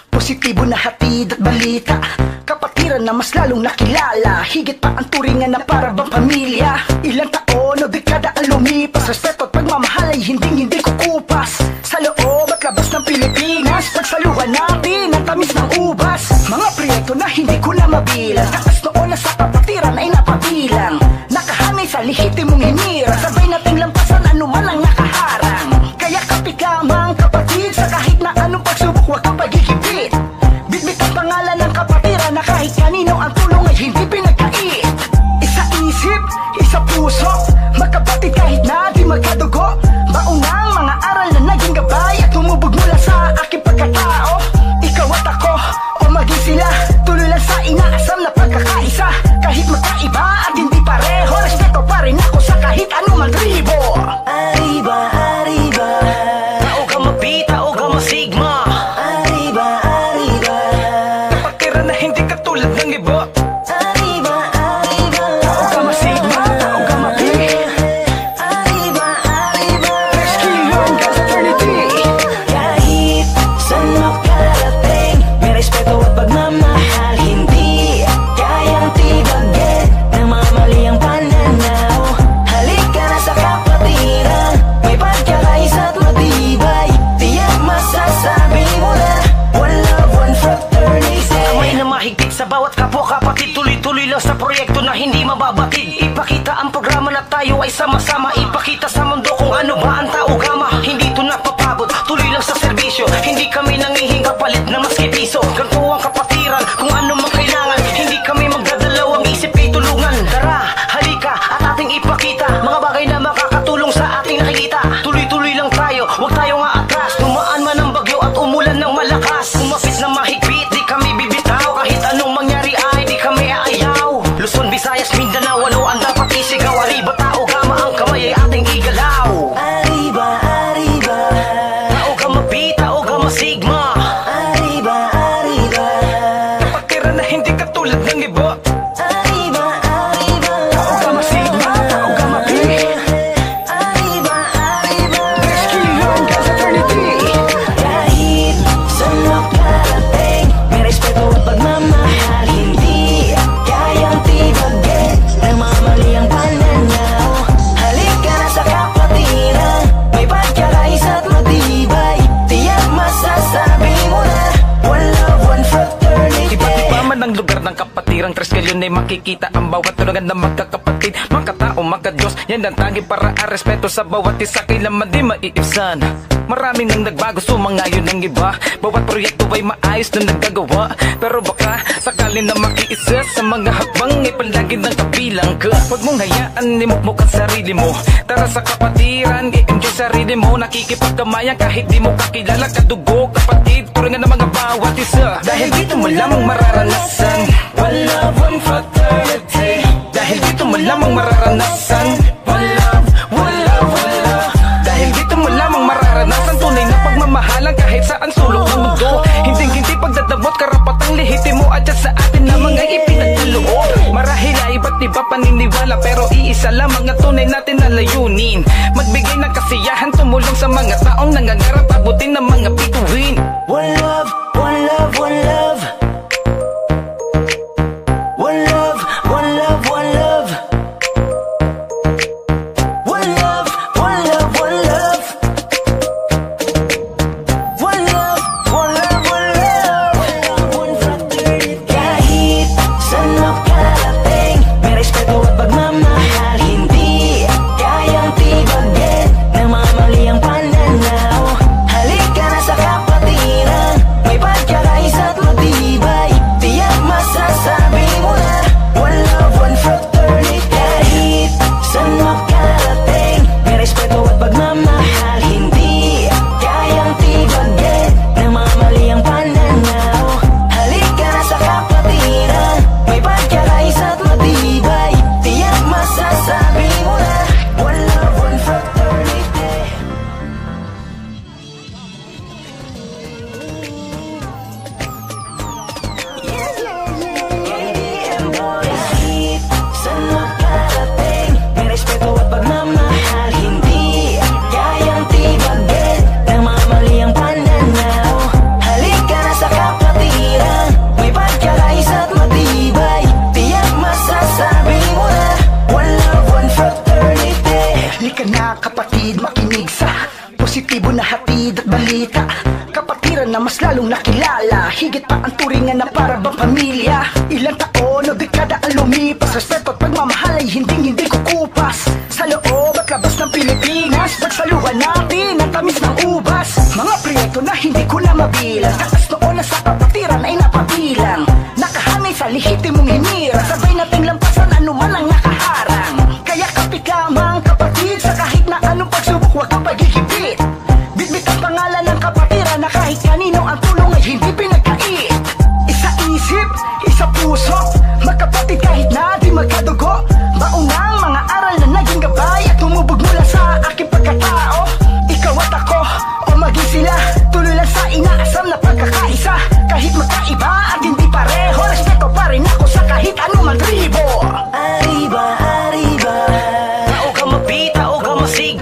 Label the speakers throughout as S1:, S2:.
S1: Positibo na hatid at balita, kapatiran na mas lalong nakilala, higit pa ang turingan na para bang pamilya. Ilang taon o dekada ang lumipas, respeto at pagmamahal ay hindi kukupas. Sa loob at labas ng Pilipinas, pagsaluhan natin ang tamis ng ubas. Mga proyekto na hindi ko na mabilang, takas noon na sa kapatiran ay napabilang. Nakahanay sa lehitimong hinira, sabay nating lampasan anuman ang nakaharang. Kaya kapit lamang kapatid, sa kahit na anong pagsubok huwag kang pagigipit. Bitbit ang pangalan ng kapatiran na kahit kanino ang tulong ay hindi pinagkait. Isa isip, isa puso, magkapatid kahit na di magkadugo. Baunang mga aral na naging gabay at humubog mula sa aking pagkatao. Ikaw at ako, o maging sila, tuloy lang sa inaasam na pagkakaisa. Kahit magkaiba at hindi pareho, respeto pa rin ako sa kahit anumang tribo.
S2: Arriba, arriba,
S3: tao ka mapita o ka masigma.
S2: arriba, arriba,
S3: Kapatiran na hindi katulad ng iba.
S2: arriba, arriba,
S1: Tao ka masigma, tao ka mapi,
S2: arriba, arriba.
S1: 3 kilo hanggang sa eternity.
S2: Kahit saan makarating, may respeto at pagmamahal, hindi kayang tibagin ng mga mali ang pananaw. Halika na sa kapatiran, may pagkakaisa at matibay, tiyak masasabi mo na one love, one fraternity.
S3: Kamay na mahigpit sa bawat kapwa-kapatid, tuloy-tuloy lang sa proyekto na hindi mababatid. Ipakita ang programa na tayo ay sama-sama, ipakita sa mundo kung ano ba ang tao gama. Hindi to napapagod, tuloy lang sa serbisyo, hindi kami nangihing kapalit na maski piso. Ganito ang kapatiran, kung ano mang kailangan, hindi kami magdadalawang isip ay tulungan. Tara, halika at ating ipakita mga bagay na makakatulong sa ating nakikita. Tuloy-tuloy lang tayo, huwag tayong aatras. Dumaan man ang bagyo at umulan ng malakas, umapit na mahigpit, di kami bibitaw. Kahit anong mangyari ay di kami aayaw. Luzon, Visayas, Mindanao, ano ang dapat isigaw? Arriba, tao gama, ang kamay ay ating igalaw.
S2: Arriba, arriba,
S3: Tao ka mapita o ka masigma.
S2: arriba, arriba,
S3: Kapatiran na hindi katulad ng iba.
S2: arriba, arriba,
S1: Tao ka masigma, tao ka mapi,
S2: arriba, arriba.
S1: 3 kilo hanggang sa eternity.
S2: Kahit saan makarating, may respeto at pagmamahal, hindi kayang tibagin ng mga mali ang pananaw. Halika na sa kapatiran, may pagkakaisa at matibay, tiyak masasabi mo na one love, one fraternity.
S3: Iba't iba man ang lugar ng kapatirang 3 kalyon ay makikita ang bawat tulungan ng magkakapatid. Magkatao, magka-Diyos, yan ang tanging paraan. Respeto sa bawat isa, kailanman di maiibsan. Maraming nang nagbago, sumangayon ng iba. Bawat proyekto ay maayos na nagagawa, pero baka sakali na makiisa sa mga hakbang ay palagi ng kabilang ka. Huwag mong hayaan, nimukmuk ang sarili mo. Tara sa kapatiran, i-enjoy sarili mo. Nakikipagkamayan kahit di mo kakilala, kadugo, kapatid, turingan ng mga bawat isa. Dahil dito mo lamang mararanasan one love, one fraternity. Dahil dito mo lamang mararanasan one love, one love, one love. Dahil dito mo lamang mararanasan tunay na pagmamahalan kahit saan sulok ng mundo. Hindi pagdadabot, karapatang lehitimo at sa atin na mga ipinagkaloob. Marahil ay iba't iba paniniwala, pero iisa lamang ang tunay natin na layunin. Magbigay ng kasiyahan, tumulong sa mga taong nangangarap, abutin ng mga bituin.
S2: One love, one love, one love. One love, one love, one love. One love, one love, one love. One love, one love, one love. One fraternity. Kahit saan makarating, may respeto at pagmamahal, hindi kayang tibagin ng mga mali ang pananaw. Halika na sa kapatiran,
S1: nakilala. Higit pa ang turingan na para bang pamilya. Ilang taon o dekada ang lumipas, respeto at pagmamahal ay hindi kukupas. Sa loob at labas ng Pilipinas, pagsaluhan natin ang tamis ng ubas. Mga proyekto na hindi ko na mabilang, takas noon na sa kapatiran ay napabilang. Nakahanay sa lehitimong hinirang, sabay nating lampasan anuman ang nakaharang. Kaya kapit lamang kapatid, sa kahit na anong pagsubok huwag kang pagigipit. Bitbit ang pangalan ng kapatiran na kahit kanino ang tulong ay hindi pinagkait. Isa isip, isa puso, magkapatid kahit na di magkadugo. Maunang mga aral na naging gabay at tumubog mula sa aking pagkatao. Ikaw at ako, o maging sila, tuloy lang sa inaasam na pagkakaisa. Kahit magkaiba at hindi pareho, respeto pa rin ako sa kahit anumang tribo.
S2: Arriba, arriba.
S3: Tao ka mapit, tao ka masig.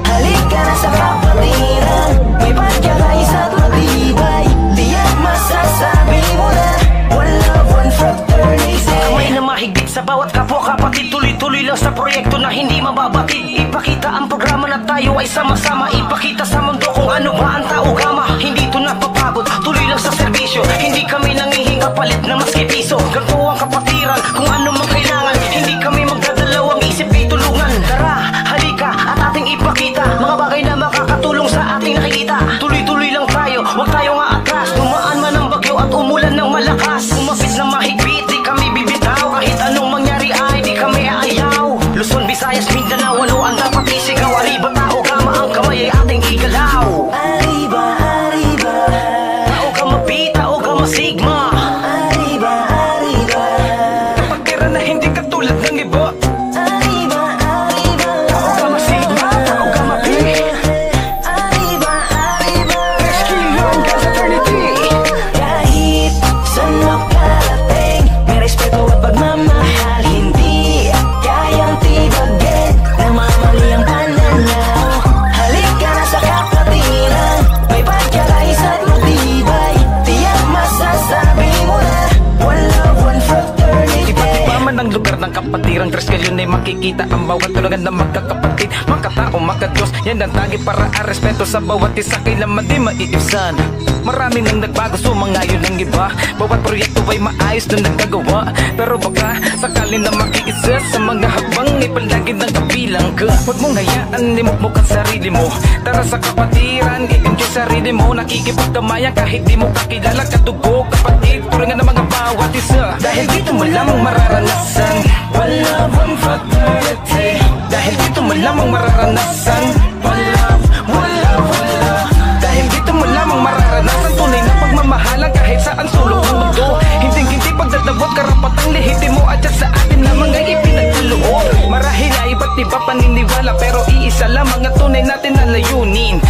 S2: Halika na sa kapatiran, may pagkakaisa at matibay. Diyak masasabi mo na one love, one fraternity.
S3: Kamay na mahigpit sa bawat kapwa kapatid, tuloy-tuloy lang sa proyekto na hindi mababatid. Ipakita ang programa na tayo ay sama-sama, ipakita sa mundo kung ano ba ang tao gama. Hindi ito napapagod, tuloy lang sa serbisyo, hindi kami nangihinga palit na maski piso. Ganito ang kapatiran, kung ano mang kailangan, hindi kami magdadalawang isip ay tulungan. Tara, halika at ating ipakita mga bagay na makakatulong sa ating nakikita. Tuloy-tuloy lang tayo, huwag tayo nga atras. Dumaan man ang bagyo at umulan ng malakas, umapit na mahigpit, di kami bibitaw. Kahit anong mangyari ay di kami aayaw. Luzon, Visayas, Mindanao, ano ang dapat isigaw? Arriba, tao gama, ang kamay ay ating igalaw.
S2: Arriba, arriba.
S3: Tao ka mapit, tao ka masigma.
S2: Arriba, arriba.
S3: Pagkira na hindi katulad ng iba.
S2: Arriba, arriba.
S1: Tao ka masigma, tao ka mapit.
S2: Arriba, arriba.
S1: Eskilong ka sa eternity.
S2: Kahit saan makarating, may respeto at pagmamahal. Hindi kayang tibagin ng mga mali ang pananaw. Halika na sa kapatiran, may pagkakaisa at matibay. Tiyak masasabi mo na one love, one fraternity.
S3: Iba't iba man ang lugar ng kapatiran, tres ngayon ay makikita ang bawat tulungan ng magkakapatid. Magkatao, magka-Diyos, yan ang tagi para ang respeto sa bawat isa, kailanman di maiibsan. Marami nang nagbago, sumangayon ng iba. Bawat proyekto ay maayos na nagkagawa, pero baka sakali na makiisa sa mga habang ipalagi ng kabilang ka. Huwag mong hayaan, limukmok ang sarili mo. Tara sa kapatiran, i-enjoy sarili mo. Nakikipagkamayan kahit di mo kakilala, kadugo, kapatid, turingan ng mga bawat isa. Dahil dito mo lamang mararanasan one love, one fraternity. Dahil dito mo lamang mararanasan one love, one love, one love. Dahil dito mo lamang mararanasan tunay na pagmamahalan kahit saan sulok ng mundo. Hindi pagdadabot, karapatang lehitimo at sa atin lamang ay ipinagkaloob. Marahil ay iba't iba paniniwala, pero iisa lamang ang tunay natin na layunin.